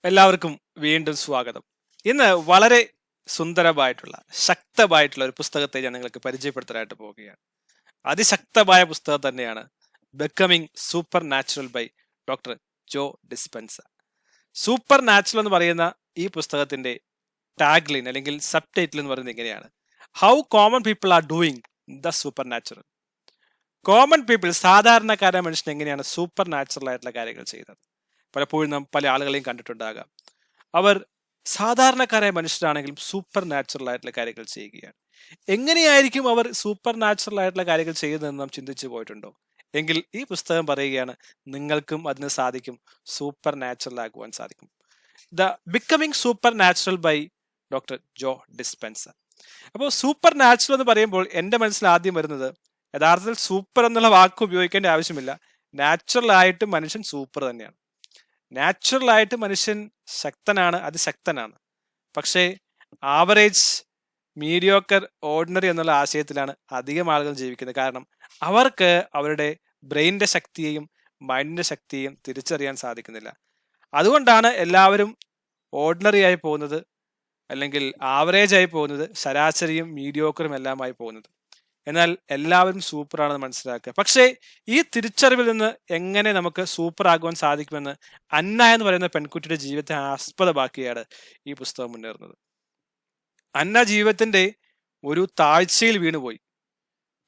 എല്ലാവർക്കും വീണ്ടും സ്വാഗതം. ഇന്ന് വളരെ സുന്ദരമായിട്ടുള്ള ശക്തമായിട്ടുള്ള ഒരു പുസ്തകത്തെ ഞാൻ നിങ്ങൾക്ക് പരിചയപ്പെടുത്താനായിട്ട് പോവുകയാണ്. അതിശക്തമായ പുസ്തകം തന്നെയാണ് becoming supernatural by doctor Joe Dispenza. Supernatural എന്ന് പറയുന്ന ഈ പുസ്തകത്തിന്റെ ടാഗ് ലൈൻ അല്ലെങ്കിൽ സബ് ടൈറ്റിൽ എന്ന് പറയുന്നത് ഇങ്ങനെയാണ്: how common people are doing the supernatural. Common people, സാധാരണക്കാരായ മനുഷ്യൻ എങ്ങനെയാണ് സൂപ്പർ നാച്ചുറൽ ആയിട്ടുള്ള കാര്യങ്ങൾ ചെയ്യുന്നത്. പലപ്പോഴും നാം പല ആളുകളെയും കണ്ടിട്ടുണ്ടാകാം. അവർ സാധാരണക്കാരായ മനുഷ്യരാണെങ്കിലും സൂപ്പർ നാച്ചുറൽ ആയിട്ടുള്ള കാര്യങ്ങൾ ചെയ്യുകയാണ്. എങ്ങനെയായിരിക്കും അവർ സൂപ്പർ നാച്ചുറൽ ആയിട്ടുള്ള കാര്യങ്ങൾ ചെയ്യുന്നതെന്ന് നാം ചിന്തിച്ചു പോയിട്ടുണ്ടോ? എങ്കിൽ ഈ പുസ്തകം പറയുകയാണ്, നിങ്ങൾക്കും അതിന് സാധിക്കും, സൂപ്പർ നാച്ചുറൽ ആകുവാൻ സാധിക്കും. The becoming supernatural by doctor Joe Dispenza. അപ്പോൾ സൂപ്പർ നാച്ചുറൽ എന്ന് പറയുമ്പോൾ എൻ്റെ മനസ്സിൽ ആദ്യം വരുന്നത്, യഥാർത്ഥത്തിൽ സൂപ്പർ എന്നുള്ള വാക്ക് ഉപയോഗിക്കേണ്ട ആവശ്യമില്ല. നാച്ചുറൽ ആയിട്ട് മനുഷ്യൻ സൂപ്പർ തന്നെയാണ്. നാച്ചുറൽ ആയിട്ട് മനുഷ്യൻ ശക്തനാണ്, അതിശക്തനാണ്. പക്ഷേ ആവറേജ്, മീഡിയോക്കർ, ഓർഡിനറി എന്നുള്ള ആശയത്തിലാണ് അധികം ആളുകൾ ജീവിക്കുന്നത്. കാരണം അവർക്ക് അവരുടെ ബ്രെയിനിന്റെ ശക്തിയെയും മൈൻഡിന്റെ ശക്തിയെയും തിരിച്ചറിയാൻ സാധിക്കുന്നില്ല. അതുകൊണ്ടാണ് എല്ലാവരും ഓർഡിനറി ആയി പോകുന്നത്, അല്ലെങ്കിൽ ആവറേജ് ആയി പോകുന്നത്, ശരാശരിയും മീഡിയോക്കറും എല്ലാമായി പോകുന്നത്. എന്നാൽ എല്ലാവരും സൂപ്പറാണെന്ന് മനസ്സിലാക്കുക. പക്ഷേ ഈ തിരിച്ചറിവിൽ നിന്ന് എങ്ങനെ നമുക്ക് സൂപ്പർ ആകുവാൻ സാധിക്കുമെന്ന് അന്ന എന്ന് പറയുന്ന പെൺകുട്ടിയുടെ ജീവിതത്തെ ആസ്പദമാക്കിയാണ് ഈ പുസ്തകം മുന്നേറുന്നത്. അന്ന ജീവിതത്തിന്റെ ഒരു താഴ്ചയിൽ വീണുപോയി.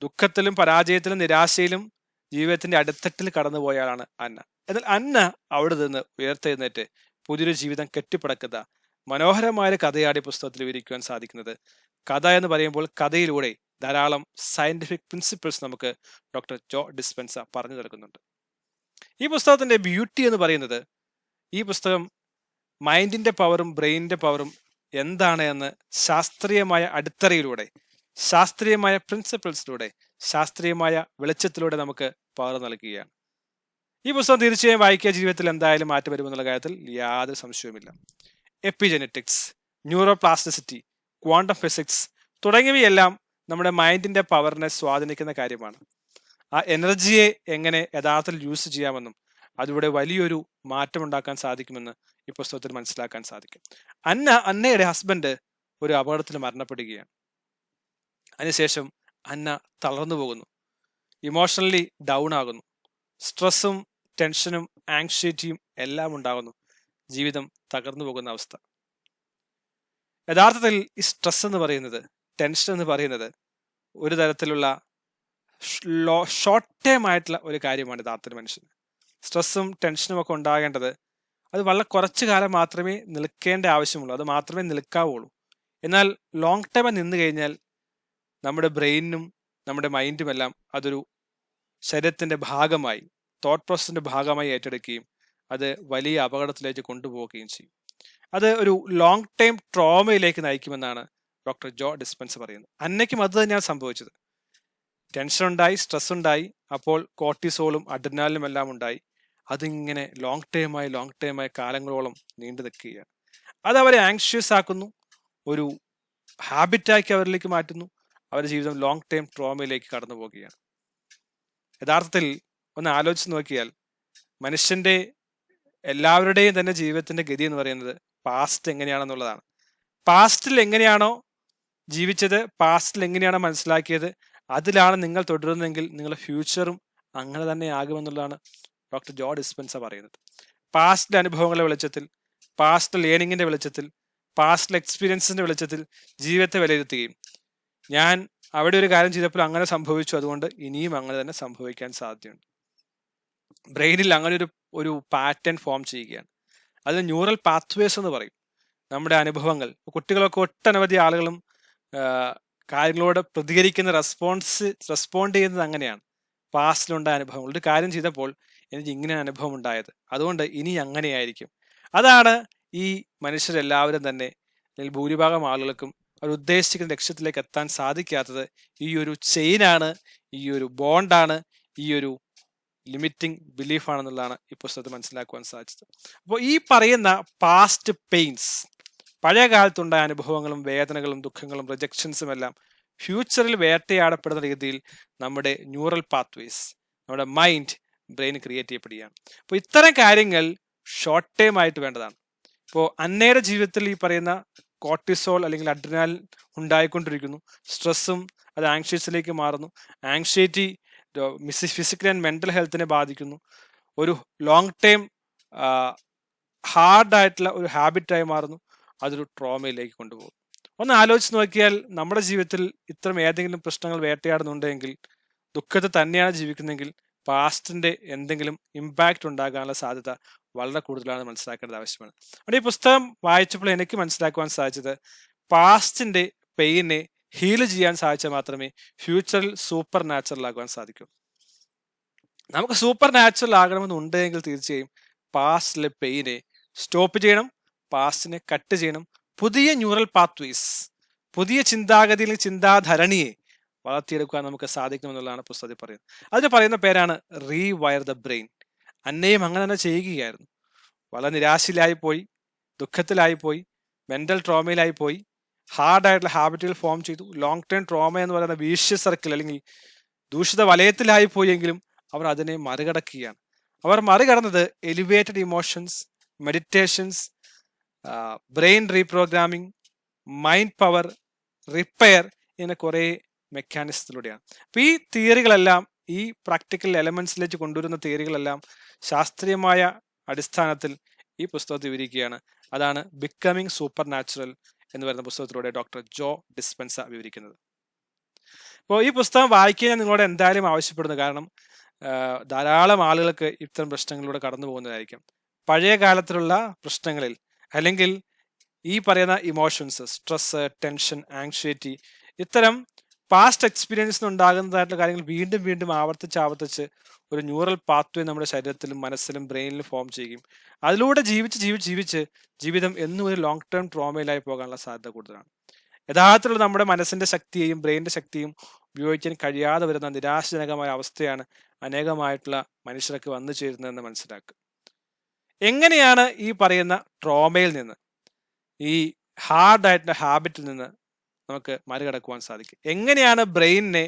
ദുഃഖത്തിലും പരാജയത്തിലും നിരാശയിലും ജീവിതത്തിന്റെ അടിത്തട്ടിൽ കടന്നുപോയാളാണ് അന്ന. എന്നാൽ അന്ന അവിടെ നിന്ന് ഉയർത്തെഴുന്നേറ്റ് പുതിയൊരു ജീവിതം കെട്ടിപ്പടക്കുന്ന മനോഹരമായ കഥയാണ് ഈ പുസ്തകത്തിൽ വിവരിക്കുവാൻ സാധിക്കുന്നത്. കഥ എന്ന് പറയുമ്പോൾ കഥയിലൂടെ ധാരാളം സയന്റിഫിക് പ്രിൻസിപ്പിൾസ് നമുക്ക് ഡോക്ടർ ജോ ഡിസ്പെൻസ പറഞ്ഞു നൽകുന്നുണ്ട്. ഈ പുസ്തകത്തിന്റെ ബ്യൂട്ടി എന്ന് പറയുന്നത്, ഈ പുസ്തകം മൈൻഡിന്റെ പവറും ബ്രെയിനിന്റെ പവറും എന്താണ് എന്ന് ശാസ്ത്രീയമായ അടിത്തറയിലൂടെ, ശാസ്ത്രീയമായ പ്രിൻസിപ്പിൾസിലൂടെ, ശാസ്ത്രീയമായ വെളിച്ചത്തിലൂടെ നമുക്ക് പവർ നൽകുകയാണ്. ഈ പുസ്തകം തീർച്ചയായും വായിക്കുക, ജീവിതത്തിൽ എന്തായാലും മാറ്റം വരുമെന്നുള്ള കാര്യത്തിൽ യാതൊരു സംശയവുമില്ല. എപ്പിജെനറ്റിക്സ്, ന്യൂറോപ്ലാസ്റ്റിസിറ്റി, ക്വാണ്ടം ഫിസിക്സ് തുടങ്ങിയവയെല്ലാം നമ്മുടെ മൈൻഡിന്റെ പവറിനെ സ്വാധീനിക്കുന്ന കാര്യമാണ്. ആ എനർജിയെ എങ്ങനെ യഥാർത്ഥത്തിൽ യൂസ് ചെയ്യാമെന്നും അതിലൂടെ വലിയൊരു മാറ്റം ഉണ്ടാക്കാൻ സാധിക്കുമെന്ന് ഈ പുസ്തകത്തിൽ മനസ്സിലാക്കാൻ സാധിക്കും. അന്നയുടെ ഹസ്ബൻഡ് ഒരു അപകടത്തിൽ മരണപ്പെടുകയാണ്. അതിനുശേഷം അന്ന തളർന്നു പോകുന്നു, ഇമോഷണലി ഡൗൺ ആകുന്നു, സ്ട്രെസ്സും ടെൻഷനും ആങ്സൈറ്റിയും എല്ലാം ഉണ്ടാകുന്നു, ജീവിതം തകർന്നു പോകുന്ന അവസ്ഥ. യഥാർത്ഥത്തിൽ ഈ സ്ട്രെസ് എന്ന് പറയുന്നത്, ടെൻഷൻ എന്ന് പറയുന്നത് ഒരു തരത്തിലുള്ള ഷോർട്ട് ടേം ആയിട്ടുള്ള ഒരു കാര്യമാണ് യഥാർത്ഥത്തിൽ മനുഷ്യന്. സ്ട്രെസ്സും ടെൻഷനും ഒക്കെ ഉണ്ടാകേണ്ടത് അത് വളരെ കുറച്ചു കാലം മാത്രമേ നിൽക്കേണ്ട ആവശ്യമുള്ളൂ, അത് മാത്രമേ നിൽക്കാവുള്ളൂ. എന്നാൽ ലോങ് ടൈം നിന്ന് കഴിഞ്ഞാൽ നമ്മുടെ ബ്രെയിനും നമ്മുടെ മൈൻഡും എല്ലാം അതൊരു ശരീരത്തിന്റെ ഭാഗമായി, തോട്ട് പ്രോസസിന്റെ ഭാഗമായി ഏറ്റെടുക്കുകയും അത് വലിയ അപകടത്തിലേക്ക് കൊണ്ടുപോവുകയും ചെയ്യും. അത് ഒരു ലോങ് ടൈം ട്രോമയിലേക്ക് നയിക്കുമെന്നാണ് ഡോക്ടർ ജോ ഡിസ്പെൻസ പറയുന്നത്. അന്നയ്ക്കും അത് തന്നെയാണ് സംഭവിച്ചത്. ടെൻഷൻ ഉണ്ടായി, സ്ട്രെസ് ഉണ്ടായി, അപ്പോൾ കോർട്ടിസോളും അഡ്രിനാലിനും എല്ലാം ഉണ്ടായി. അതിങ്ങനെ ലോങ് ടൈമായി കാലങ്ങളോളം നീണ്ടു നിൽക്കുകയാണ്. അത് അവരെ ആങ്ഷ്യസ് ആക്കുന്നു, ഒരു ഹാബിറ്റാക്കി അവരിലേക്ക് മാറ്റുന്നു. അവരുടെ ജീവിതം ലോങ് ടൈം ട്രോമയിലേക്ക് കടന്നു പോവുകയാണ്. യഥാർത്ഥത്തിൽ ഒന്ന് ആലോചിച്ച് നോക്കിയാൽ മനുഷ്യന്റെ എല്ലാവരുടെയും തന്നെ ജീവിതത്തിന്റെ ഗതി എന്ന് പറയുന്നത് പാസ്റ്റ് എങ്ങനെയാണെന്നുള്ളതാണ്. പാസ്റ്റിൽ എങ്ങനെയാണോ ജീവിച്ചത്, പാസ്റ്റിൽ എങ്ങനെയാണോ മനസ്സിലാക്കിയത്, അതിലാണ് നിങ്ങൾ തുടരുന്നതെങ്കിൽ നിങ്ങളുടെ ഫ്യൂച്ചറും അങ്ങനെ തന്നെ ആകുമെന്നുള്ളതാണ് ഡോക്ടർ ജോ ഡിസ്പെൻസ പറയുന്നത്. പാസ്റ്റിലെ അനുഭവങ്ങളുടെ വെളിച്ചത്തിൽ, പാസ്റ്റ് ലേണിങ്ങിന്റെ വെളിച്ചത്തിൽ, പാസ്റ്റ് എക്സ്പീരിയൻസിന്റെ വെളിച്ചത്തിൽ ജീവിതത്തെ വിലയിരുത്തുകയും, ഞാൻ അവിടെ ഒരു കാര്യം ചെയ്തപ്പോൾ അങ്ങനെ സംഭവിച്ചു, അതുകൊണ്ട് ഇനിയും അങ്ങനെ തന്നെ സംഭവിക്കാൻ സാധ്യതയുണ്ട്. ബ്രെയിനിൽ അങ്ങനെ ഒരു പാറ്റേൺ ഫോം ചെയ്യുകയാണ്. അതിന് ന്യൂറൽ പാത്വേസ് എന്ന് പറയും. നമ്മുടെ അനുഭവങ്ങൾ, കുട്ടികളൊക്കെ ഒട്ടനവധി ആളുകളും കാര്യങ്ങളോട് പ്രതികരിക്കുന്ന റെസ്പോണ്ട് ചെയ്യുന്നത് അങ്ങനെയാണ്. പാസ്റ്റിലുണ്ടായ അനുഭവങ്ങൾ, ഒരു കാര്യം ചെയ്തപ്പോൾ എനിക്ക് ഇങ്ങനെ അനുഭവം ഉണ്ടായത്, അതുകൊണ്ട് ഇനി അങ്ങനെയായിരിക്കും. അതാണ് ഈ മനുഷ്യരെല്ലാവരും തന്നെ, അല്ലെങ്കിൽ ഭൂരിഭാഗം ആളുകൾക്കും അവർ ഉദ്ദേശിക്കുന്ന ലക്ഷ്യത്തിലേക്ക് എത്താൻ സാധിക്കാത്തത് ഈ ഒരു ചെയിനാണ്, ഈ ഒരു ബോണ്ടാണ്, ഈ ഒരു ലിമിറ്റിംഗ് ബിലീഫാണെന്നുള്ളതാണ് ഈ പുസ്തകത്തിൽ മനസ്സിലാക്കുവാൻ സാധിച്ചത്. അപ്പോൾ ഈ പറയുന്ന പാസ്റ്റ് പെയിൻസ്, പഴയ കാലത്തുണ്ടായ അനുഭവങ്ങളും വേദനകളും ദുഃഖങ്ങളും റിജക്ഷൻസും എല്ലാം ഫ്യൂച്ചറിൽ വേട്ടയാടപ്പെടുന്ന രീതിയിൽ നമ്മുടെ ന്യൂറൽ പാത്വേസ്, നമ്മുടെ മൈൻഡ്, ബ്രെയിൻ ക്രിയേറ്റ് ചെയ്യപ്പെടുകയാണ്. അപ്പോൾ ഇത്തരം കാര്യങ്ങൾ ഷോർട്ട് ടൈം ആയിട്ട് വേണ്ടതാണ്. ഇപ്പോൾ അന്നയുടെ ജീവിതത്തിൽ ഈ പറയുന്ന കോർട്ടിസോൾ അല്ലെങ്കിൽ അഡ്രിനാലിൻ ഉണ്ടായിക്കൊണ്ടിരിക്കുന്നു. സ്ട്രെസ്സും അത് ആങ്ഷ്യസിലേക്ക് മാറുന്നു. ആങ്സൈറ്റി ഫിസിക്കൽ ആൻഡ് മെന്റൽ ഹെൽത്തിനെ ബാധിക്കുന്നു. ഒരു ലോങ് ടൈം ഹാർഡായിട്ടുള്ള ഒരു ഹാബിറ്റായി മാറുന്നു. അതൊരു ട്രോമയിലേക്ക് കൊണ്ടുപോകും. ഒന്ന് ആലോചിച്ച് നോക്കിയാൽ നമ്മുടെ ജീവിതത്തിൽ ഇത്തരം ഏതെങ്കിലും പ്രശ്നങ്ങൾ വേട്ടയാടുന്നുണ്ടെങ്കിൽ, ദുഃഖത്തിൽ തന്നെയാണ് ജീവിക്കുന്നതെങ്കിൽ, പാസ്റ്റിന്റെ എന്തെങ്കിലും ഇമ്പാക്റ്റ് ഉണ്ടാകാനുള്ള സാധ്യത വളരെ കൂടുതലാണെന്ന് മനസ്സിലാക്കേണ്ടത് ആവശ്യമാണ്. അതുകൊണ്ട് ഈ പുസ്തകം വായിച്ചപ്പോൾ എനിക്ക് മനസ്സിലാക്കുവാൻ സാധിച്ചത്, പാസ്റ്റിന്റെ പെയിനെ ഹീൽ ചെയ്യാൻ സാധിച്ചാൽ മാത്രമേ ഫ്യൂച്ചറിൽ സൂപ്പർ നാച്ചുറൽ ആകുവാൻ സാധിക്കൂ. നമുക്ക് സൂപ്പർ നാച്ചുറൽ ആകണമെന്നുണ്ടെങ്കിൽ തീർച്ചയായും പാസ്റ്റിലെ പെയിനെ സ്റ്റോപ്പ് ചെയ്യണം, പാസ്റ്റിനെ കട്ട് ചെയ്യണം. പുതിയ ന്യൂറൽ പാത്വേസ്, പുതിയ ചിന്താഗതിയിൽ ചിന്താധരണിയെ വളർത്തിയെടുക്കാൻ നമുക്ക് സാധിക്കുമെന്നുള്ളതാണ് പുസ്തകത്തിൽ പറയുന്നത്. അതിന് പറയുന്ന പേരാണ് റീവയർ ദ ബ്രെയിൻ. അന്നയും അങ്ങനെ തന്നെ ചെയ്യുകയായിരുന്നു. വളരെ നിരാശയിലായി പോയി, ദുഃഖത്തിലായി പോയി, മെന്റൽ ട്രോമയിലായി പോയി, ഹാർഡായിട്ടുള്ള ഹാബിറ്റുകൾ ഫോം ചെയ്തു. ലോങ് ടേം ട്രോമ എന്ന് പറയുന്ന വീഷ്യ സർക്കിൾ അല്ലെങ്കിൽ ദൂഷിത വലയത്തിലായി പോയെങ്കിലും അവർ അതിനെ മറികടക്കുകയാണ്. അവർ മറികടന്നത് elevated emotions, meditations, brain reprogramming, mind power, repair ഇങ്ങനെ കുറേ മെക്കാനിസത്തിലൂടെയാണ്. അപ്പൊ ഈ തിയറികളെല്ലാം, ഈ പ്രാക്ടിക്കൽ എലമെന്റ്സിലേക്ക് കൊണ്ടുവരുന്ന തിയറികളെല്ലാം ശാസ്ത്രീയമായ അടിസ്ഥാനത്തിൽ ഈ പുസ്തകത്തിൽ വിവരിക്കുകയാണ്. അതാണ് ബിക്കമിങ് സൂപ്പർ നാച്ചുറൽ എന്ന് പറയുന്ന പുസ്തകത്തിലൂടെ ഡോക്ടർ ജോ ഡിസ്പെൻസ വിവരിക്കുന്നത്. അപ്പോൾ ഈ പുസ്തകം വായിക്കാൻ ഞാൻ നിങ്ങളോട് എന്തായാലും ആവശ്യപ്പെടുന്നു. കാരണം ധാരാളം ആളുകൾക്ക് ഇത്തരം പ്രശ്നങ്ങളിലൂടെ കടന്നു പോകുന്നതായിരിക്കും. പഴയ കാലത്തിലുള്ള പ്രശ്നങ്ങളിൽ അല്ലെങ്കിൽ ഈ പറയുന്ന ഇമോഷൻസ്, സ്ട്രെസ്, ടെൻഷൻ, ആങ്സൈറ്റി, ഇത്തരം പാസ്റ്റ് എക്സ്പീരിയൻസിൽ ഉണ്ടാകുന്നതായിട്ടുള്ള കാര്യങ്ങൾ വീണ്ടും വീണ്ടും ആവർത്തിച്ച് ഒരു ന്യൂറൽ പാത്വേ നമ്മുടെ ശരീരത്തിലും മനസ്സിലും ബ്രെയിനിലും ഫോം ചെയ്യുകയും അതിലൂടെ ജീവിച്ച് ജീവിതം എന്നും ഒരു ലോങ് ടേം ട്രോമയിലായി പോകാനുള്ള സാധ്യത കൂടുതലാണ്. യഥാർത്ഥത്തിലുള്ള നമ്മുടെ മനസ്സിന്റെ ശക്തിയെയും ബ്രെയിനിന്റെ ശക്തിയും ഉപയോഗിക്കാൻ കഴിയാതെ വരുന്ന നിരാശജനകമായ അവസ്ഥയാണ് അനേകമായിട്ടുള്ള മനുഷ്യർക്ക് വന്നു ചേരുന്നതെന്ന് മനസ്സിലാക്കുക. എങ്ങനെയാണ് ഈ പറയുന്ന ട്രോമയിൽ നിന്ന്, ഈ ഹാർഡായിട്ടുള്ള ഹാബിറ്റിൽ നിന്ന് നമുക്ക് മറികടക്കുവാൻ സാധിക്കും? എങ്ങനെയാണ് ബ്രെയിനിനെ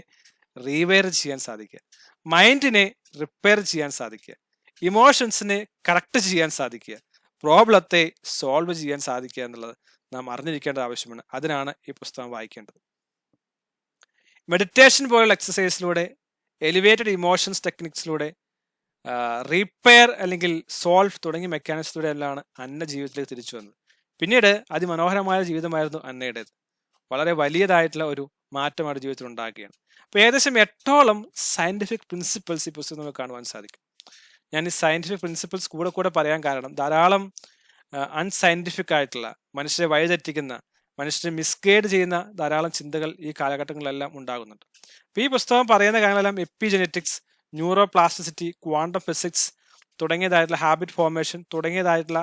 റീവെയർ ചെയ്യാൻ സാധിക്കുക, മൈൻഡിനെ റിപ്പയർ ചെയ്യാൻ സാധിക്കുക, ഇമോഷൻസിനെ കറക്റ്റ് ചെയ്യാൻ സാധിക്കുക, പ്രോബ്ലത്തെ സോൾവ് ചെയ്യാൻ സാധിക്കുക എന്നുള്ളത് നാം അറിഞ്ഞിരിക്കേണ്ട ആവശ്യമാണ്. അതിനാണ് ഈ പുസ്തകം വായിക്കേണ്ടത്. മെഡിറ്റേഷൻ പോലുള്ള എക്സസൈസിലൂടെ, എലിവേറ്റഡ് ഇമോഷൻസ് ടെക്നിക്സിലൂടെ, റിപ്പയർ അല്ലെങ്കിൽ സോൾവ് തുടങ്ങിയ മെക്കാനിസത്തിലൂടെ എല്ലാം അന്ന ജീവിതത്തിലേക്ക് തിരിച്ചു വന്നത്. പിന്നീട് അതിമനോഹരമായ ജീവിതമായിരുന്നു അന്നയുടേത്. വളരെ വലിയതായിട്ടുള്ള ഒരു മാറ്റമാണ് ജീവിതത്തിൽ ഉണ്ടാക്കുകയാണ്. അപ്പോൾ ഏകദേശം 8ഓളം സയന്റിഫിക് പ്രിൻസിപ്പിൾസ് ഈ പുസ്തകം നമുക്ക് കാണുവാൻ സാധിക്കും. ഞാൻ ഈ സയന്റിഫിക് പ്രിൻസിപ്പിൾസ് കൂടെ പറയാൻ കാരണം, ധാരാളം അൺസയന്റിഫിക് ആയിട്ടുള്ള, മനുഷ്യരെ വഴിതെറ്റിക്കുന്ന, മനുഷ്യരെ മിസ്ഗൈഡ് ചെയ്യുന്ന ധാരാളം ചിന്തകൾ ഈ കാലഘട്ടങ്ങളിലെല്ലാം ഉണ്ടാകുന്നുണ്ട്. അപ്പോൾ ഈ പുസ്തകം പറയുന്ന കാര്യങ്ങളെല്ലാം epigenetics, neuroplasticity, quantum physics തുടങ്ങിയതായിട്ടുള്ള ഹാബിറ്റ് ഫോർമേഷൻ തുടങ്ങിയതായിട്ടുള്ള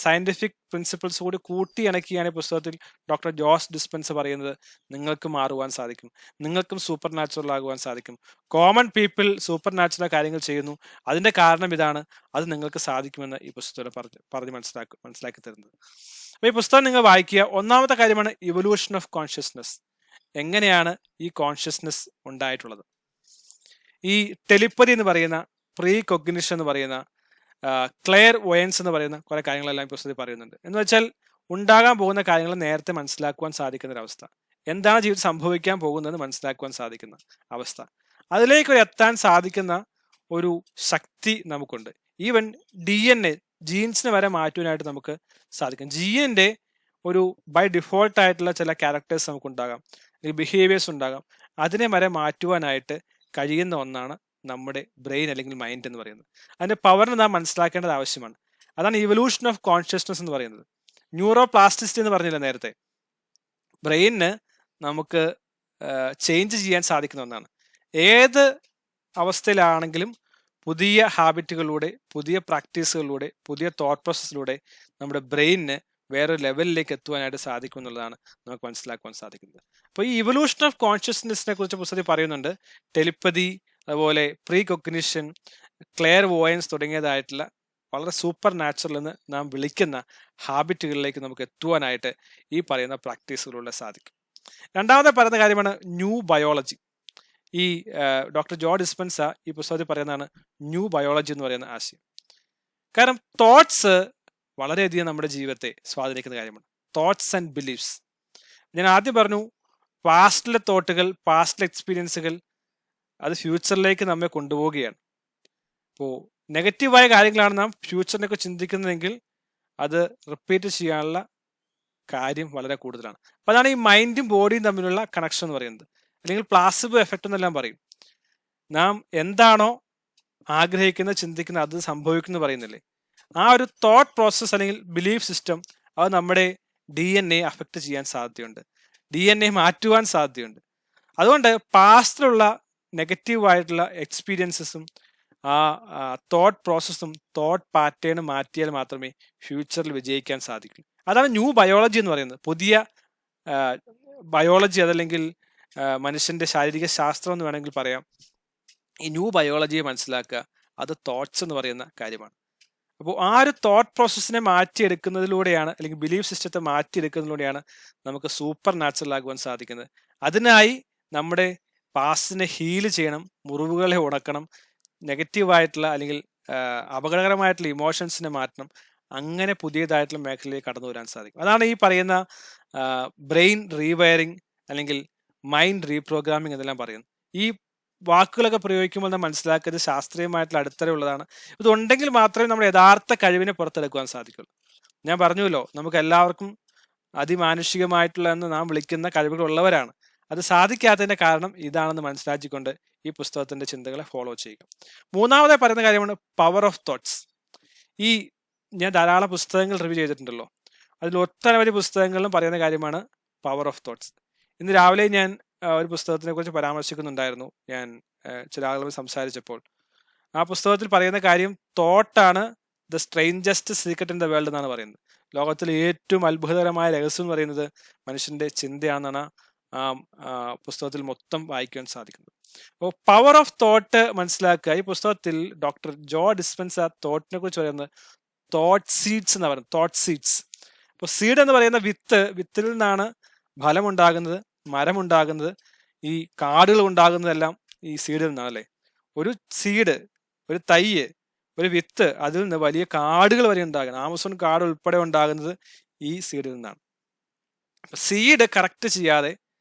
സയന്റിഫിക് പ്രിൻസിപ്പിൾസ് കൂടി കൂട്ടിയിണക്കിയാണ് ഈ പുസ്തകത്തിൽ ഡോക്ടർ ജോസ് ഡിസ്പെൻസ പറയുന്നത് നിങ്ങൾക്ക് മാറുവാൻ സാധിക്കും, നിങ്ങൾക്കും സൂപ്പർ നാച്ചുറൽ ആകുവാൻ സാധിക്കും. കോമൺ പീപ്പിൾ സൂപ്പർ നാച്ചുറൽ കാര്യങ്ങൾ ചെയ്യുന്നു, അതിന്റെ കാരണം ഇതാണ്, അത് നിങ്ങൾക്ക് സാധിക്കുമെന്ന് ഈ പുസ്തകം പറഞ്ഞ് മനസ്സിലാക്കി തരുന്നത്. അപ്പോൾ ഈ പുസ്തകം നിങ്ങൾ വായിക്കുക. ഒന്നാമത്തെ കാര്യമാണ് ഇവല്യൂഷൻ ഓഫ് കോൺഷ്യസ്നസ്. എങ്ങനെയാണ് ഈ കോൺഷ്യസ്നസ് ഉണ്ടായിട്ടുള്ളത്? ഈ ടെലിപ്പതി എന്ന് പറയുന്ന, പ്രീ കൊഗ്നിഷൻ എന്ന് പറയുന്ന, ക്ലെയർ വോയൻസ് എന്ന് പറയുന്ന കുറെ കാര്യങ്ങളെല്ലാം പുസ്തകത്തിൽ പറയുന്നുണ്ട്. എന്ന് വെച്ചാൽ ഉണ്ടാകാൻ പോകുന്ന കാര്യങ്ങൾ നേരത്തെ മനസ്സിലാക്കുവാൻ സാധിക്കുന്ന ഒരവസ്ഥ, എന്താണ് ജീവിതത്തിൽ സംഭവിക്കാൻ പോകുന്നതെന്ന് മനസ്സിലാക്കുവാൻ സാധിക്കുന്ന അവസ്ഥ, അതിലേക്ക് എത്താൻ സാധിക്കുന്ന ഒരു ശക്തി നമുക്കുണ്ട്. ഈവൻ DNA, ജീൻസിനെ വരെ മാറ്റുവാനായിട്ട് നമുക്ക് സാധിക്കും. ജീനിന്റെ ഒരു ബൈ ഡിഫോൾട്ട് ആയിട്ടുള്ള ചില ക്യാരക്ടേഴ്സ് നമുക്ക് ഉണ്ടാകാം, അല്ലെങ്കിൽ ബിഹേവിയേഴ്സ് ഉണ്ടാകാം. അതിനെ വരെ മാറ്റുവാനായിട്ട് കഴിയുന്ന ഒന്നാണ് നമ്മുടെ ബ്രെയിൻ അല്ലെങ്കിൽ മൈൻഡ് എന്ന് പറയുന്നത്. അതിന്റെ പവറിനെ നാം മനസ്സിലാക്കേണ്ടത് ആവശ്യമാണ്. അതാണ് ഇവല്യൂഷൻ ഓഫ് കോൺഷ്യസ്നസ് എന്ന് പറയുന്നത്. ന്യൂറോ പ്ലാസ്റ്റിസിറ്റി എന്ന് പറഞ്ഞില്ല നേരത്തെ, ബ്രെയിനിന് നമുക്ക് ചേഞ്ച് ചെയ്യാൻ സാധിക്കുന്ന ഒന്നാണ്. ഏത് അവസ്ഥയിലാണെങ്കിലും പുതിയ ഹാബിറ്റുകളിലൂടെ, പുതിയ പ്രാക്ടീസുകളിലൂടെ, പുതിയ തോട്ട് പ്രോസസ്സിലൂടെ നമ്മുടെ ബ്രെയിനിന് വേറൊരു ലെവലിലേക്ക് എത്തുവാനായിട്ട് സാധിക്കും എന്നുള്ളതാണ് നമുക്ക് മനസ്സിലാക്കുവാൻ സാധിക്കുന്നത്. അപ്പോൾ ഈ ഇവല്യൂഷൻ ഓഫ് കോൺഷ്യസ്നെസ്സിനെ കുറിച്ച് പുസ്തകത്തിൽ പറയുന്നുണ്ട്. ടെലിപ്പതി, അതുപോലെ പ്രീ കൊഗ്നിഷൻ, ക്ലെയർ വോയൻസ് തുടങ്ങിയതായിട്ടുള്ള വളരെ സൂപ്പർ നാച്ചുറൽ എന്ന് നാം വിളിക്കുന്ന ഹാബിറ്റുകളിലേക്ക് നമുക്ക് എത്തുവാനായിട്ട് ഈ പറയുന്ന പ്രാക്ടീസുകളിലൂടെ സാധിക്കും. രണ്ടാമത്തെ പറയുന്ന കാര്യമാണ് ന്യൂ ബയോളജി. ഈ ഡോക്ടർ ജോ ഡിസ്പെൻസ ഈ പുസ്തകത്തിൽ പറയുന്നതാണ് ന്യൂ ബയോളജി എന്ന് പറയുന്ന ആശയം. കാരണം തോട്ട്സ് വളരെയധികം നമ്മുടെ ജീവിതത്തെ സ്വാധീനിക്കുന്ന കാര്യമാണ്. Thoughts and beliefs. ഞാൻ ആദ്യം പറഞ്ഞു, പാസ്റ്റിലെ തോട്ടുകൾ, പാസ്റ്റിലെ എക്സ്പീരിയൻസുകൾ അത് ഫ്യൂച്ചറിലേക്ക് നമ്മെ കൊണ്ടുപോവുകയാണ്. ഇപ്പോൾ നെഗറ്റീവായ കാര്യങ്ങളാണ് നാം ഫ്യൂച്ചറിനൊക്കെ ചിന്തിക്കുന്നതെങ്കിൽ അത് റിപ്പീറ്റ് ചെയ്യാനുള്ള കാര്യം വളരെ കൂടുതലാണ്. അപ്പൊ അതാണ് ഈ മൈൻഡും ബോഡിയും തമ്മിലുള്ള കണക്ഷൻ എന്ന് പറയുന്നത്, അല്ലെങ്കിൽ പ്ലാസിബോ എഫക്റ്റ് എന്നെല്ലാം പറയും. നാം എന്താണോ ആഗ്രഹിക്കുന്നത്, ചിന്തിക്കുന്നത്, അത് സംഭവിക്കുന്നു പറയുന്നില്ലേ. ആ ഒരു തോട്ട് പ്രോസസ് അല്ലെങ്കിൽ ബിലീഫ് സിസ്റ്റം അത് നമ്മുടെ DNA അഫക്റ്റ് ചെയ്യാൻ സാധ്യതയുണ്ട്, DNA മാറ്റുവാൻ സാധ്യതയുണ്ട്. അതുകൊണ്ട് പാസ്റ്റിലുള്ള നെഗറ്റീവായിട്ടുള്ള എക്സ്പീരിയൻസസും ആ തോട്ട് പ്രോസസ്സും തോട്ട് പാറ്റേണും മാറ്റിയാൽ മാത്രമേ ഫ്യൂച്ചറിൽ വിജയിക്കാൻ സാധിക്കൂ. അതാണ് ന്യൂ ബയോളജി എന്ന് പറയുന്നത്. പുതിയ ബയോളജി, അതല്ലെങ്കിൽ മനുഷ്യന്റെ ശാരീരിക ശാസ്ത്രം എന്ന് വേണമെങ്കിൽ പറയാം. ഈ ന്യൂ ബയോളജിയെ മനസ്സിലാക്കുക, അത് തോട്ട്സ് എന്ന് പറയുന്ന കാര്യമാണ്. അപ്പോൾ ആ ഒരു തോട്ട് പ്രോസസ്സിനെ മാറ്റിയെടുക്കുന്നതിലൂടെയാണ്, അല്ലെങ്കിൽ ബിലീഫ് സിസ്റ്റത്തെ മാറ്റിയെടുക്കുന്നതിലൂടെയാണ് നമുക്ക് സൂപ്പർ നാച്ചുറൽ ആകുവാൻ സാധിക്കുന്നത്. അതിനായി നമ്മുടെ പാസ്റ്റിനെ ഹീൽ ചെയ്യണം, മുറിവുകളെ ഉണക്കണം, നെഗറ്റീവായിട്ടുള്ള അല്ലെങ്കിൽ അപകടകരമായിട്ടുള്ള ഇമോഷൻസിനെ മാറ്റണം. അങ്ങനെ പുതിയതായിട്ടുള്ള മേഖലയിലേക്ക് കടന്നു വരാൻ സാധിക്കും. അതാണ് ഈ പറയുന്ന ബ്രെയിൻ റീവയറിങ് അല്ലെങ്കിൽ മൈൻഡ് റീപ്രോഗ്രാമിംഗ് എന്നെല്ലാം പറയുന്നത്. ഈ വാക്കുകളൊക്കെ പ്രയോഗിക്കുമ്പോൾ നാം മനസ്സിലാക്കുന്നത് ശാസ്ത്രീയമായിട്ടുള്ള അടിത്തറയുള്ളതാണ്. ഇതുണ്ടെങ്കിൽ മാത്രമേ നമ്മുടെ യഥാർത്ഥ കഴിവിനെ പുറത്തെടുക്കുവാൻ സാധിക്കുള്ളൂ. ഞാൻ പറഞ്ഞുവല്ലോ, നമുക്ക് എല്ലാവർക്കും അതിമാനുഷികമായിട്ടുള്ള എന്ന് നാം വിളിക്കുന്ന കഴിവുകളുള്ളവരാണ്. അത് സാധിക്കാത്തതിന്റെ കാരണം ഇതാണെന്ന് മനസ്സിലാക്കിക്കൊണ്ട് ഈ പുസ്തകത്തിന്റെ ചിന്തകളെ ഫോളോ ചെയ്യുക. മൂന്നാമതായി പറയുന്ന കാര്യമാണ് പവർ ഓഫ് തോട്ട്സ്. ഈ ഞാൻ ധാരാളം പുസ്തകങ്ങൾ റിവ്യൂ ചെയ്തിട്ടുണ്ടല്ലോ, അതിൽ ഒട്ടനവധി പുസ്തകങ്ങളിലും പറയുന്ന കാര്യമാണ് പവർ ഓഫ് തോട്ട്സ്. ഇന്ന് രാവിലെ ഞാൻ ഒരു പുസ്തകത്തിനെ കുറിച്ച് പരാമർശിക്കുന്നുണ്ടായിരുന്നു. ഞാൻ ചില ആളുകൾ സംസാരിച്ചപ്പോൾ ആ പുസ്തകത്തിൽ പറയുന്ന കാര്യം തോട്ടാണ് the strangest secret in the world എന്നാണ് പറയുന്നത്. ലോകത്തിലെ ഏറ്റവും അത്ഭുതകരമായ രഹസ്യം എന്ന് പറയുന്നത് മനുഷ്യന്റെ ചിന്തയാണെന്നാണ് ആ പുസ്തകത്തിൽ മൊത്തം വായിക്കാൻ സാധിക്കുന്നത്. അപ്പോൾ പവർ ഓഫ് തോട്ട് മനസ്സിലാക്കുക. ഈ പുസ്തകത്തിൽ ഡോക്ടർ ജോ ഡിസ്പെൻസ തോട്ടിനെ കുറിച്ച് പറയുന്നത് തോട്ട് സീഡ്സ് എന്ന് പറയുന്നത്. Thought seeds. അപ്പോൾ സീഡ് എന്ന് പറയുന്ന വിത്തിൽ നിന്നാണ് ഫലമുണ്ടാകുന്നത്, മരമുണ്ടാകുന്നത്, ഈ കാടുകൾ ഉണ്ടാകുന്നതെല്ലാം ഈ സീഡിൽ നിന്നാണ് അല്ലേ. ഒരു സീഡ്, ഒരു തയ്യ്, ഒരു വിത്ത്, അതിൽ നിന്ന് വലിയ കാടുകൾ വരെ ഉണ്ടാകുന്നത്, ആമസോൺ കാട് ഉൾപ്പെടെ ഉണ്ടാകുന്നത് ഈ സീഡിൽ നിന്നാണ്. സീഡ് കറക്റ്റ് ചെയ്യാതെ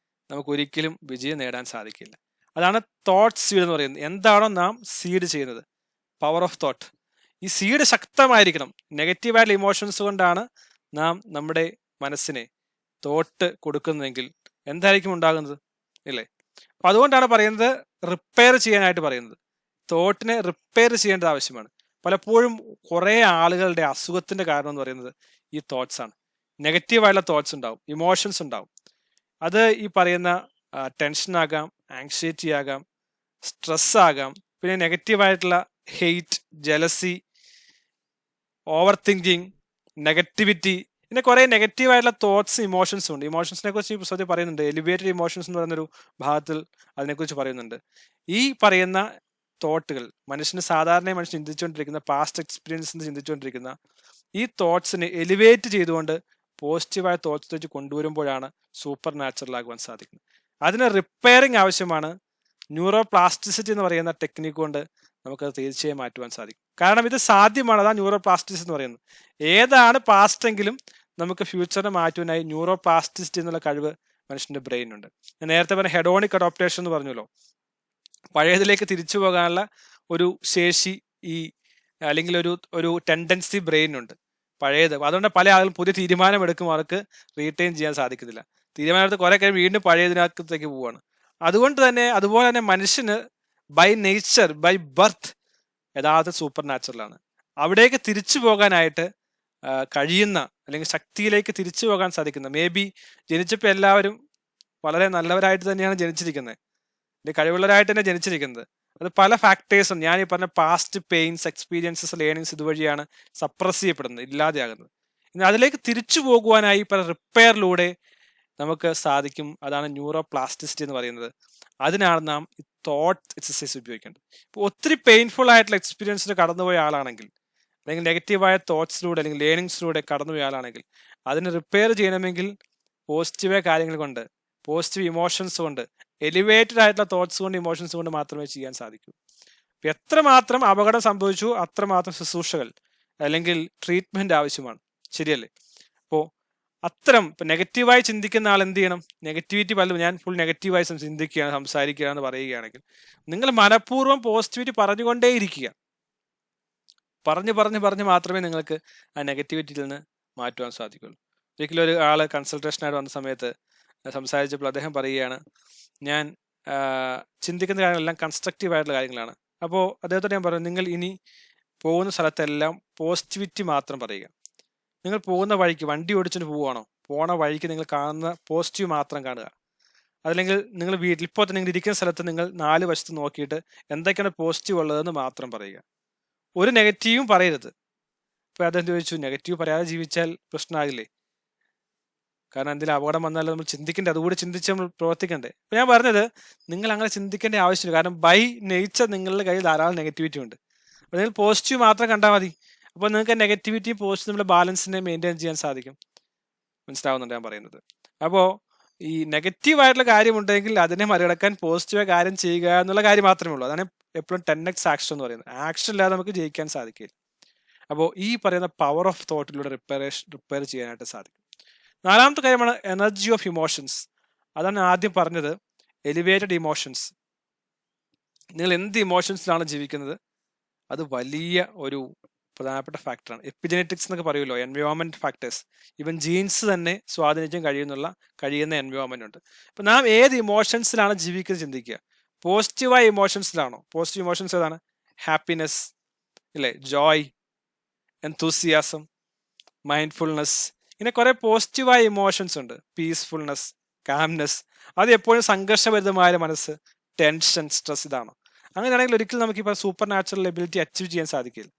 നമുക്ക് ഒരിക്കലും വിജയം നേടാൻ സാധിക്കില്ല. അതാണ് തോട്ട് സീഡ് എന്ന് പറയുന്നത്. എന്താണോ നാം സീഡ് ചെയ്യുന്നത്, പവർ ഓഫ് തോട്ട്. ഈ സീഡ് ശക്തമായിരിക്കണം. നെഗറ്റീവായിട്ടുള്ള ഇമോഷൻസ് കൊണ്ടാണ് നാം നമ്മുടെ മനസ്സിനെ തോട്ട് കൊടുക്കുന്നതെങ്കിൽ എന്തായിരിക്കും ഉണ്ടാകുന്നത്, ഇല്ലേ? അപ്പൊ അതുകൊണ്ടാണ് പറയുന്നത് റിപ്പയർ ചെയ്യാനായിട്ട് പറയുന്നത്. തോട്ടിനെ റിപ്പയർ ചെയ്യേണ്ടത് ആവശ്യമാണ്. പലപ്പോഴും കുറെ ആളുകളുടെ അസുഖത്തിന്റെ കാരണം എന്ന് പറയുന്നത് ഈ തോട്ട്സ് ആണ്. നെഗറ്റീവായിട്ടുള്ള തോട്ട്സ് ഉണ്ടാവും, ഇമോഷൻസ് ഉണ്ടാവും. അത് ഈ പറയുന്ന ടെൻഷൻ ആകാം, ആങ്സൈറ്റി ആകാം, സ്ട്രെസ് ആകാം, പിന്നെ നെഗറ്റീവായിട്ടുള്ള hate, jealousy, over thinking, negativity, പിന്നെ കുറെ നെഗറ്റീവായിട്ടുള്ള തോട്ട്സ്, ഇമോഷൻസും ഉണ്ട്. ഇമോഷൻസിനെ കുറിച്ച് ഈ പുസ്തകത്തിൽ പറയുന്നുണ്ട്. എലിവേറ്റഡ് ഇമോഷൻസ് എന്ന് പറയുന്നൊരു ഭാഗത്തിൽ അതിനെക്കുറിച്ച് പറയുന്നുണ്ട്. ഈ പറയുന്ന തോട്ടുകൾ സാധാരണ മനുഷ്യൻ ചിന്തിച്ചുകൊണ്ടിരിക്കുന്ന പാസ്റ്റ് എക്സ്പീരിയൻസ് ചിന്തിച്ചുകൊണ്ടിരിക്കുന്ന ഈ തോട്ട്സിനെ എലിവേറ്റ് ചെയ്തുകൊണ്ട് പോസിറ്റീവായ തോട്ട്സ് വെച്ച് കൊണ്ടുവരുമ്പോഴാണ് സൂപ്പർ നാച്ചുറൽ ആകുവാൻ സാധിക്കുന്നത്. അതിന് റിപ്പയറിങ് ആവശ്യമാണ്. ന്യൂറോ പ്ലാസ്റ്റിസിറ്റി എന്ന് പറയുന്ന ടെക്നിക്ക് കൊണ്ട് നമുക്കത് തീർച്ചയായും മാറ്റുവാൻ സാധിക്കും. കാരണം ഇത് സാധ്യമാണ്. അതാണ് ന്യൂറോ പ്ലാസ്റ്റിസിറ്റി എന്ന് പറയുന്നത്. ഏതാണ് പാസ്റ്റ് എങ്കിലും നമുക്ക് ഫ്യൂച്ചറിനെ മാറ്റുവാനായി ന്യൂറോ പ്ലാസ്റ്റിസിറ്റി എന്നുള്ള കഴിവ് മനുഷ്യന്റെ ബ്രെയിനുണ്ട്. ഞാൻ നേരത്തെ പറഞ്ഞ ഹെഡോണിക് അഡോപ്റ്റേഷൻ എന്ന് പറഞ്ഞല്ലോ, പഴയതിലേക്ക് തിരിച്ചു പോകാനുള്ള ഒരു ശേഷി അല്ലെങ്കിൽ ഒരു ടെൻഡൻസി ബ്രെയിനുണ്ട് പഴയത്. അതുകൊണ്ട് പല ആളുകളും പുതിയ തീരുമാനം എടുക്കും, അവർക്ക് റീറ്റെയിൻ ചെയ്യാൻ സാധിക്കുന്നില്ല. തീരുമാനമെടുത്ത് കുറെ കഴിയും വീണ്ടും പഴയതിനകത്തേക്ക് പോവാണ്. അതുപോലെ തന്നെ മനുഷ്യന് ബൈ നേച്ചർ, ബൈ ബർത്ത് യഥാർത്ഥ സൂപ്പർ നാച്ചുറലാണ്. അവിടേക്ക് തിരിച്ചു പോകാനായിട്ട് കഴിയുന്ന, അല്ലെങ്കിൽ ശക്തിയിലേക്ക് തിരിച്ചു പോകാൻ സാധിക്കുന്ന, മേ ബി ജനിച്ചപ്പോൾ എല്ലാവരും വളരെ നല്ലവരായിട്ട് തന്നെയാണ് ജനിച്ചിരിക്കുന്നത്, കഴിവുള്ളവരായിട്ട് തന്നെ ജനിച്ചിരിക്കുന്നത്. അത് പല ഫാക്ടേഴ്സും, ഞാൻ ഈ പറഞ്ഞ പാസ്റ്റ് പെയിൻസ്, എക്സ്പീരിയൻസസ്, ലേണിങ്സ് ഇതുവഴിയാണ് സപ്രസ് ചെയ്യപ്പെടുന്നത്, ഇല്ലാതെയാകുന്നത്. ഇനി അതിലേക്ക് തിരിച്ചു പോകുവാനായി പല റിപ്പയറിലൂടെ നമുക്ക് സാധിക്കും. അതാണ് ന്യൂറോ പ്ലാസ്റ്റിസിറ്റി എന്ന് പറയുന്നത്. അതിനാണ് നാം ഈ തോട്ട് എക്സസൈസ് ഉപയോഗിക്കേണ്ടത്. ഇപ്പോൾ ഒത്തിരി പെയിൻഫുൾ ആയിട്ടുള്ള എക്സ്പീരിയൻസിൽ കടന്നുപോയ ആളാണെങ്കിൽ, അല്ലെങ്കിൽ നെഗറ്റീവായ തോട്ട്സിലൂടെ അല്ലെങ്കിൽ ലേണിങ്സിലൂടെ കടന്നുപോയ ആളാണെങ്കിൽ, അതിന് റിപ്പയർ ചെയ്യണമെങ്കിൽ പോസിറ്റീവായ കാര്യങ്ങൾ കൊണ്ട്, പോസിറ്റീവ് ഇമോഷൻസ് കൊണ്ട്, എലിവേറ്റഡ് ആയിട്ടുള്ള തോട്ട്സ് കൊണ്ട്, ഇമോഷൻസ് കൊണ്ട് മാത്രമേ ചെയ്യാൻ സാധിക്കൂ. എത്രമാത്രം അപകടം സംഭവിച്ചു അത്രമാത്രം ശുശ്രൂഷകൾ അല്ലെങ്കിൽ ട്രീറ്റ്മെന്റ് ആവശ്യമാണ്. ശരിയല്ലേ? അപ്പോൾ അത്തരം ഇപ്പൊ നെഗറ്റീവായി ചിന്തിക്കുന്ന ആൾ എന്ത് ചെയ്യണം? നെഗറ്റിവിറ്റി പലതും ഞാൻ ഫുൾ നെഗറ്റീവായി സംസാരിക്കുകയാണ് എന്ന് പറയുകയാണെങ്കിൽ നിങ്ങൾ മനഃപൂർവ്വം പോസിറ്റിവിറ്റി പറഞ്ഞുകൊണ്ടേയിരിക്കുക. പറഞ്ഞ് മാത്രമേ നിങ്ങൾക്ക് ആ നെഗറ്റിവിറ്റിയിൽ നിന്ന് മാറ്റുവാൻ സാധിക്കുള്ളൂ. ഒരിക്കലും ഒരു ആള് കൺസൾട്ടേഷനായിട്ട് വന്ന സമയത്ത് സംസാരിച്ചപ്പോൾ അദ്ദേഹം പറയുകയാണ്, ഞാൻ ചിന്തിക്കുന്ന കാര്യങ്ങളെല്ലാം കൺസ്ട്രക്റ്റീവ് ആയിട്ടുള്ള കാര്യങ്ങളാണ്. അപ്പോൾ അദ്ദേഹത്തോട് ഞാൻ പറഞ്ഞു, നിങ്ങൾ ഇനി പോകുന്ന സ്ഥലത്തെല്ലാം പോസിറ്റിവിറ്റി മാത്രം പറയുക. നിങ്ങൾ പോകുന്ന വഴിക്ക് വണ്ടി ഓടിച്ചിട്ട് പോവുകയാണോ, പോണ വഴിക്ക് നിങ്ങൾ കാണുന്ന പോസിറ്റീവ് മാത്രം കാണുക. അതല്ലെങ്കിൽ നിങ്ങൾ വീട്ടിൽ ഇപ്പോൾ തന്നെ നിങ്ങൾ ഇരിക്കുന്ന സ്ഥലത്ത് നിങ്ങൾ 4 വശത്ത് നോക്കിയിട്ട് എന്തൊക്കെയാണ് പോസിറ്റീവ് ഉള്ളതെന്ന് മാത്രം പറയുക. ഒരു നെഗറ്റീവും പറയരുത്. അപ്പോൾ അദ്ദേഹം ചോദിച്ചു, നെഗറ്റീവ് പറയാതെ ജീവിച്ചാൽ പ്രശ്നമാകില്ലേ? കാരണം എന്തെങ്കിലും അപകടം വന്നാൽ നമ്മൾ ചിന്തിക്കേണ്ടേ, അതുകൂടി ചിന്തിച്ച് നമ്മൾ പ്രവർത്തിക്കണ്ടേ. അപ്പോൾ ഞാൻ പറഞ്ഞത്, നിങ്ങൾ അങ്ങനെ ചിന്തിക്കേണ്ട ആവശ്യമില്ല. കാരണം ബൈ നേച്ചർ നിങ്ങളുടെ കയ്യിൽ ധാരാളം നെഗറ്റിവിറ്റി ഉണ്ട്. അപ്പോൾ നിങ്ങൾ പോസിറ്റീവ് മാത്രം കണ്ടാൽ മതി. അപ്പോൾ നിങ്ങൾക്ക് നെഗറ്റിവിറ്റിയും പോസിറ്റീവ് നമ്മുടെ ബാലൻസിനെ മെയിൻറ്റെയിൻ ചെയ്യാൻ സാധിക്കും. മനസ്സിലാവുന്നുണ്ട് ഞാൻ പറയുന്നത്? അപ്പോൾ ഈ നെഗറ്റീവ് ആയിട്ടുള്ള കാര്യമുണ്ടെങ്കിൽ അതിനെ മറികടക്കാൻ പോസിറ്റീവായ കാര്യം ചെയ്യുക എന്നുള്ള കാര്യം മാത്രമേ ഉള്ളൂ. അതാണ് എപ്പോഴും 10x ആക്ഷൻ എന്ന് പറയുന്നത്. ആക്ഷൻ ഇല്ലാതെ നമുക്ക് ജയിക്കാൻ സാധിക്കില്ല. അപ്പോൾ ഈ പറയുന്ന പവർ ഓഫ് തോട്ടിലൂടെ റിപ്പയർ ചെയ്യാനായിട്ട് സാധിക്കും. 4ാമത്തെ കാര്യമാണ് എനർജി ഓഫ് ഇമോഷൻസ്. അതാണ് ആദ്യം പറഞ്ഞത്, എലിവേറ്റഡ് ഇമോഷൻസ്. നിങ്ങൾ എന്ത് ഇമോഷൻസിലാണ് ജീവിക്കുന്നത് അത് വലിയ ഒരു പ്രധാനപ്പെട്ട ഫാക്ടറാണ്. എപ്പിജനറ്റിക്സ് എന്നൊക്കെ പറയുമല്ലോ, എൻവയോൺമെന്റ് ഫാക്ടേഴ്സ്. ഈവൻ ജീൻസ് തന്നെ സ്വാധീനിക്കാൻ കഴിയുന്ന എൻവയോൺമെന്റ് ഉണ്ട്. അപ്പം നാം ഏത് ഇമോഷൻസിലാണ് ജീവിക്കുന്നത് ചിന്തിക്കുക. പോസിറ്റീവായ ഇമോഷൻസിലാണോ? പോസിറ്റീവ് ഇമോഷൻസ് ഏതാണ്? ഹാപ്പിനെസ് ഇല്ലേ, ജോയ്, എൻതൂസിയാസം, മൈൻഡ്ഫുൾനെസ്, ഇങ്ങനെ കുറെ പോസിറ്റീവായ ഇമോഷൻസ് ഉണ്ട്. Peacefulness, calmness. അത് എപ്പോഴും സംഘർഷഭരിതമായ മനസ്സ്, ടെൻഷൻ, സ്ട്രെസ്, ഇതാണോ? അങ്ങനെയാണെങ്കിൽ ഒരിക്കലും നമുക്ക് ഇപ്പോൾ സൂപ്പർ നാച്ചുറൽ എബിലിറ്റി അച്ചീവ് ചെയ്യാൻ സാധിക്കില്ല.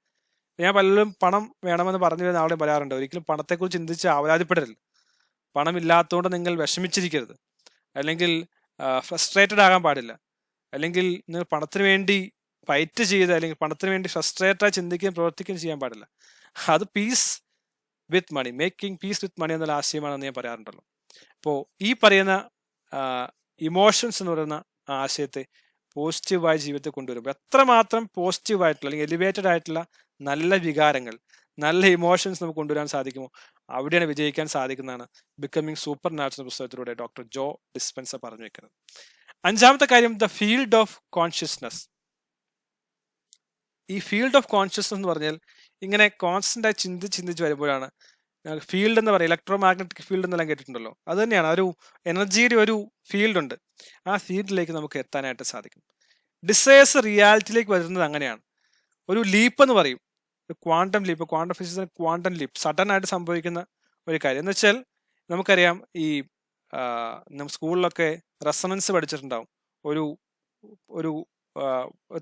ഞാൻ പലരും പണം വേണമെന്ന് പറഞ്ഞു വരുന്ന ആളും പറയാറുണ്ട്, ഒരിക്കലും പണത്തെക്കുറിച്ച് ചിന്തിച്ച് അവലാതിപ്പെടരുത്. പണം ഇല്ലാത്തതുകൊണ്ട് നിങ്ങൾ വിഷമിച്ചിരിക്കരുത്, അല്ലെങ്കിൽ ഫ്രസ്ട്രേറ്റഡ് ആകാൻ പാടില്ല, അല്ലെങ്കിൽ നിങ്ങൾ പണത്തിന് വേണ്ടി ഫൈറ്റ് ചെയ്ത് അല്ലെങ്കിൽ പണത്തിന് വേണ്ടി ഫ്രസ്ട്രേറ്റഡായി ചിന്തിക്കുകയും പ്രവർത്തിക്കുകയും ചെയ്യാൻ പാടില്ല. അത് പീസ് വിത്ത് മണി, മേക്കിംഗ് പീസ് വിത്ത് മണി എന്നുള്ള ആശയമാണെന്ന് ഞാൻ പറയാറുണ്ടല്ലോ. അപ്പോൾ ഈ പറയുന്ന ഇമോഷൻസ് എന്ന് പറയുന്ന ആശയത്തെ പോസിറ്റീവായ ജീവിതത്തെ കൊണ്ടുവരുമ്പോൾ എത്രമാത്രം പോസിറ്റീവായിട്ടുള്ള അല്ലെങ്കിൽ എലിവേറ്റഡ് ആയിട്ടുള്ള നല്ല വികാരങ്ങൾ, നല്ല ഇമോഷൻസ് നമുക്ക് കൊണ്ടുവരാൻ സാധിക്കുമോ അവിടെയാണ് വിജയിക്കാൻ സാധിക്കുന്നതാണ് ബിക്കമിങ് സൂപ്പർ നാച്ചുറൽ പുസ്തകത്തിലൂടെ ഡോക്ടർ ജോ ഡിസ്പെൻസ പറഞ്ഞു വെക്കുന്നത്. 5ാമത്തെ കാര്യം, ദ ഫീൽഡ് ഓഫ് കോൺഷ്യസ്നസ്. ഈ ഫീൽഡ് ഓഫ് കോൺഷ്യസ്നസ് എന്ന് പറഞ്ഞാൽ ഇങ്ങനെ കോൺസ്റ്റന്റ് ആയി ചിന്തിച്ച് വരുമ്പോഴാണ് ഫീൽഡ് എന്ന് പറയുക. ഇലക്ട്രോ മാഗ്നറ്റിക് ഫീൽഡ് എന്നെല്ലാം കേട്ടിട്ടുണ്ടല്ലോ, അത് തന്നെയാണ്. ഒരു എനർജിയുടെ ഒരു ഫീൽഡ് ഉണ്ട്. ആ ഫീൽഡിലേക്ക് നമുക്ക് എത്താനായിട്ട് സാധിക്കും. ഡിസയേഴ്സ് റിയാലിറ്റിയിലേക്ക് വരുന്നത് അങ്ങനെയാണ്. ഒരു ലീപ്പ് എന്ന് പറയും, ക്വാണ്ടം ലീപ്പ്, ക്വാണ്ടം ഫിസിക്സിന് ക്വാണ്ടം ലീപ്പ്, സഡൻ ആയിട്ട് സംഭവിക്കുന്ന ഒരു കാര്യം. എന്ന് വെച്ചാൽ നമുക്കറിയാം, ഈ സ്കൂളിലൊക്കെ റെസണൻസ് പഠിച്ചിട്ടുണ്ടാവും. ഒരു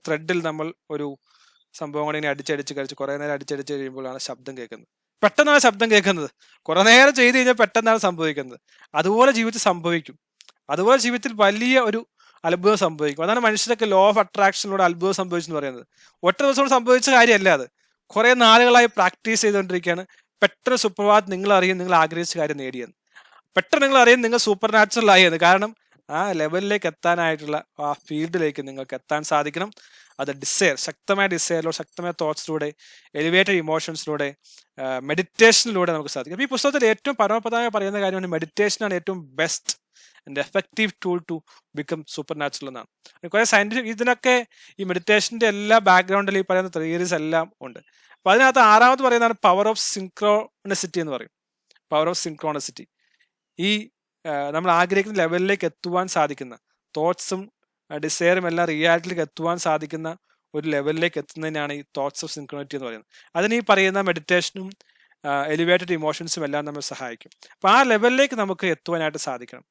ത്രെഡിൽ നമ്മൾ ഒരു സംഭവം കൂടെ ഇങ്ങനെ അടിച്ചടിച്ച് കഴിച്ച് കുറെ നേരം അടിച്ചടിച്ച് കഴിയുമ്പോഴാണ് ശബ്ദം കേൾക്കുന്നത്. പെട്ടെന്നാണ് ശബ്ദം കേൾക്കുന്നത്. കുറെ നേരം ചെയ്ത് കഴിഞ്ഞാൽ പെട്ടെന്നാണ് സംഭവിക്കുന്നത്. അതുപോലെ ജീവിതത്തിൽ സംഭവിക്കും. അതുപോലെ ജീവിതത്തിൽ വലിയ ഒരു അത്ഭുതം സംഭവിക്കും. അതാണ് മനുഷ്യരൊക്കെ ലോ ഓഫ് അട്രാക്ഷനിലൂടെ അത്ഭുതം സംഭവിച്ചെന്ന് പറയുന്നത്. ഒറ്റ ദിവസം കൊണ്ട് സംഭവിച്ച കാര്യമല്ല അത്. കുറെ നാളുകളായി പ്രാക്ടീസ് ചെയ്തുകൊണ്ടിരിക്കുകയാണ്. പെട്ടെന്ന് സുപ്രഭാതം നിങ്ങൾ അറിയും നിങ്ങൾ ആഗ്രഹിച്ച കാര്യം നേടിയെന്ന്. പെട്ടെന്ന് നിങ്ങൾ അറിയും നിങ്ങൾ സൂപ്പർ നാച്ചുറൽ ആയെന്ന്. കാരണം ആ ലെവലിലേക്ക് എത്താനായിട്ടുള്ള ആ ഫീൽഡിലേക്ക് നിങ്ങൾക്ക് എത്താൻ സാധിക്കണം. അത് ശക്തമായ ഡിസയറിലൂടെ, ശക്തമായ തോട്ട്സിലൂടെ, എലിവേറ്റഡ് ഇമോഷൻസിലൂടെ, മെഡിറ്റേഷനിലൂടെ നമുക്ക് സാധിക്കും. അപ്പോൾ ഈ പുസ്തകത്തിൽ ഏറ്റവും പരമപ്രധാനമായി പറയുന്ന കാര്യമാണ് മെഡിറ്റേഷനാണ് ഏറ്റവും best and effective tool to become super natural എന്നാണ്. കുറെ സയന്റിഫിക് ഇതിനൊക്കെ ഈ മെഡിറ്റേഷന്റെ എല്ലാ ബാക്ക്ഗ്രൗണ്ടിൽ ഈ പറയുന്ന തിയറീസ് എല്ലാം ഉണ്ട്. അപ്പൊ അതിനകത്ത് 6ാമത് പറയുന്നതാണ് പവർ ഓഫ് സിൻക്രോണിസിറ്റി എന്ന് പറയും. Power of synchronicity. ഈ നമ്മൾ ആഗ്രഹിക്കുന്ന ലെവലിലേക്ക് എത്തുവാൻ സാധിക്കുന്ന തോട്ട്സും ഡിസയറും എല്ലാം റിയാലിറ്റിയിലേക്ക് എത്തുവാൻ സാധിക്കുന്ന ഒരു ലെവലിലേക്ക് എത്തുന്നതിനാണ് ഈ തോട്ട്സ് ഓഫ് സിൻക്രോണിറ്റി എന്ന് പറയുന്നത്. അതിന് ഈ പറയുന്ന മെഡിറ്റേഷനും എലിവേറ്റഡ് ഇമോഷൻസും എല്ലാം നമ്മൾ സഹായിക്കും. അപ്പൊ ആ ലെവലിലേക്ക് നമുക്ക് എത്തുവാനായിട്ട് സാധിക്കണം.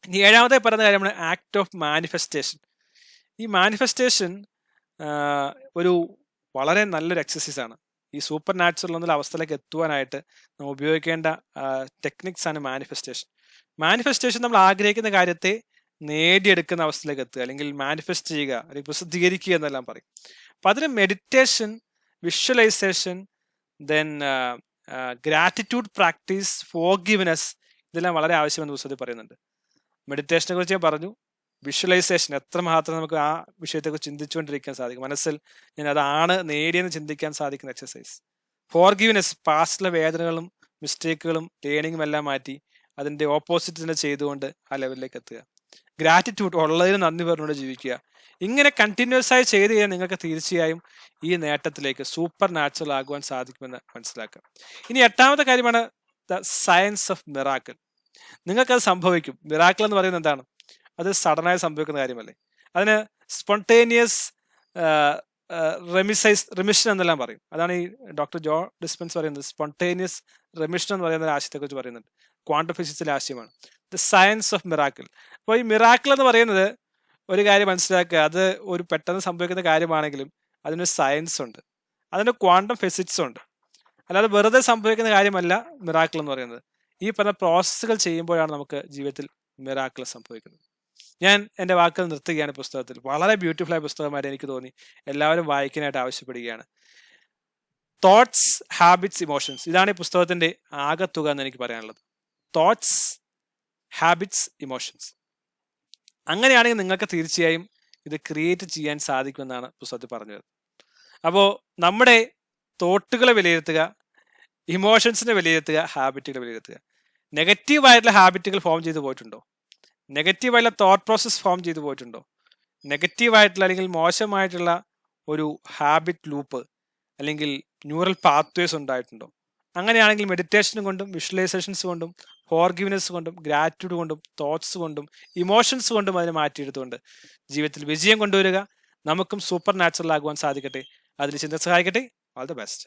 ഇനി 7ാമതായി പറയുന്ന കാര്യമാണ് ആക്ട് ഓഫ് മാനിഫെസ്റ്റേഷൻ. ഈ മാനിഫെസ്റ്റേഷൻ ഒരു വളരെ നല്ലൊരു എക്സസൈസ് ആണ്. ഈ സൂപ്പർ നാച്ചുറൽ എന്നുള്ള അവസ്ഥയിലേക്ക് എത്തുവാനായിട്ട് നമ്മൾ ഉപയോഗിക്കേണ്ട ടെക്നിക്സ് ആണ് മാനിഫെസ്റ്റേഷൻ. മാനിഫെസ്റ്റേഷൻ നമ്മൾ ആഗ്രഹിക്കുന്ന കാര്യത്തെ നേടിയെടുക്കുന്ന അവസ്ഥയിലേക്ക് എത്തുക, അല്ലെങ്കിൽ മാനിഫെസ്റ്റ് ചെയ്യുക, അല്ലെങ്കിൽ പ്രസിദ്ധീകരിക്കുക എന്നെല്ലാം പറയും. അപ്പൊ അതിന് meditation, visualisation, then gratitude practice, forgiveness, ഇതെല്ലാം വളരെ ആവശ്യമെന്ന് പുസ്തകത്തിൽ പറയുന്നുണ്ട്. മെഡിറ്റേഷനെ കുറിച്ച് ഞാൻ പറഞ്ഞു. വിഷ്വലൈസേഷൻ, എത്രമാത്രം നമുക്ക് ആ വിഷയത്തെക്കുറിച്ച് ചിന്തിച്ചുകൊണ്ടിരിക്കാൻ സാധിക്കും. മനസ്സിൽ ഞാൻ അതാണ് നേടിയെന്ന് ചിന്തിക്കാൻ സാധിക്കുന്ന എക്സസൈസ്. ഫോർഗീവ്നെസ്, പാസ്റ്റിലെ വേദനകളും മിസ്റ്റേക്കുകളും ലേണിങ്ങും എല്ലാം മാറ്റി അതിന്റെ ഓപ്പോസിറ്റ് തന്നെ ചെയ്തുകൊണ്ട് ആ ലെവലിലേക്ക് എത്തുക. ഗ്രാറ്റിറ്റ്യൂഡ്, ഉള്ളതിന് നന്ദി പറഞ്ഞുകൊണ്ട് ജീവിക്കുക. ഇങ്ങനെ കണ്ടിന്യൂസ് ആയി ചെയ്ത് കഴിഞ്ഞാൽ നിങ്ങൾക്ക് തീർച്ചയായും ഈ നേട്ടത്തിലേക്ക് സൂപ്പർ നാച്ചുറൽ ആകുവാൻ സാധിക്കുമെന്ന് മനസ്സിലാക്കുക. ഇനി 8ാമത്തെ കാര്യമാണ് ദ സയൻസ് ഓഫ് മിറാക്കിൾ. നിങ്ങൾക്കത് സംഭവിക്കും. മിറാക്കിൾ എന്ന് പറയുന്നത് എന്താണ്? അത് സഡനായി സംഭവിക്കുന്ന കാര്യമല്ലേ. അതിന് സ്പോണ്ടേനിയസ് റിമിഷൻ എന്നെല്ലാം പറയും. അതാണ് ഈ ഡോക്ടർ ജോ ഡിസ്പെൻസ് പറയുന്നത്. സ്പോണ്ടേനിയസ് റിമിഷൻ എന്ന് പറയുന്ന ആശയത്തെക്കുറിച്ച് പറയുന്നുണ്ട്. ക്വാണ്ടം ഫിസിക്സിലെ ആശയമാണ് ദ സയൻസ് ഓഫ് മിറാക്കിൾ. അപ്പോൾ ഈ മിറാക്കിൾ എന്ന് പറയുന്നത് ഒരു കാര്യം മനസ്സിലാക്കുക, അത് ഒരു പെട്ടെന്ന് സംഭവിക്കുന്ന കാര്യമാണെങ്കിലും അതിനൊരു സയൻസ് ഉണ്ട്, അതിന് ക്വാണ്ടം ഫിസിക്സ് ഉണ്ട്. അല്ലാതെ വെറുതെ സംഭവിക്കുന്ന കാര്യമല്ല മിറാക്കിൾ എന്ന് പറയുന്നത്. ഈ പറഞ്ഞ പ്രോസസ്സുകൾ ചെയ്യുമ്പോഴാണ് നമുക്ക് ജീവിതത്തിൽ മിറാക്കിൾ സംഭവിക്കുന്നത്. ഞാൻ എൻ്റെ വാക്കുകൾ നിർത്തുകയാണ്. പുസ്തകത്തിൽ വളരെ ബ്യൂട്ടിഫുൾ ആയ പുസ്തകമായിട്ട് എനിക്ക് തോന്നി. എല്ലാവരും വായിക്കാനായിട്ട് ആവശ്യപ്പെടുകയാണ്. Thoughts, habits, emotions. ഇതാണ് ഈ പുസ്തകത്തിന്റെ ആകത്തുക എന്ന് എനിക്ക് പറയാനുള്ളത്. Thoughts, habits, emotions. അങ്ങനെയാണെങ്കിൽ നിങ്ങൾക്ക് തീർച്ചയായും ഇത് ക്രിയേറ്റ് ചെയ്യാൻ സാധിക്കുമെന്നാണ് പുസ്തകത്തിൽ പറഞ്ഞത്. അപ്പോൾ നമ്മുടെ തോട്ടുകളെ വിലയിരുത്തുക, ഇമോഷൻസിനെ വിലയിരുത്തുക, ഹാബിറ്റുകൾ വിലയിരുത്തുക. നെഗറ്റീവായിട്ടുള്ള ഹാബിറ്റുകൾ ഫോം ചെയ്തു പോയിട്ടുണ്ടോ? നെഗറ്റീവായിട്ടുള്ള തോട്ട് പ്രോസസ് ഫോം ചെയ്തു പോയിട്ടുണ്ടോ? നെഗറ്റീവായിട്ടുള്ള അല്ലെങ്കിൽ മോശമായിട്ടുള്ള ഒരു ഹാബിറ്റ് ലൂപ്പ് അല്ലെങ്കിൽ ന്യൂറൽ പാത്വേസ് ഉണ്ടായിട്ടുണ്ടോ? അങ്ങനെയാണെങ്കിൽ മെഡിറ്റേഷൻ കൊണ്ടും വിഷ്വലൈസേഷൻസ് കൊണ്ടും ഫോർഗിവ്നെസ് കൊണ്ടും ഗ്രാറ്റിറ്റ്യൂഡ് കൊണ്ടും തോട്ട്സ് കൊണ്ടും ഇമോഷൻസ് കൊണ്ടും അതിനെ മാറ്റിയെടുത്തുകൊണ്ട് ജീവിതത്തിൽ വിജയം കൊണ്ടുവരിക. നമുക്കും സൂപ്പർ നാച്ചുറൽ ആകുവാൻ സാധിക്കട്ടെ. അതിന് ചിന്ത സഹായിക്കട്ടെ. All the best.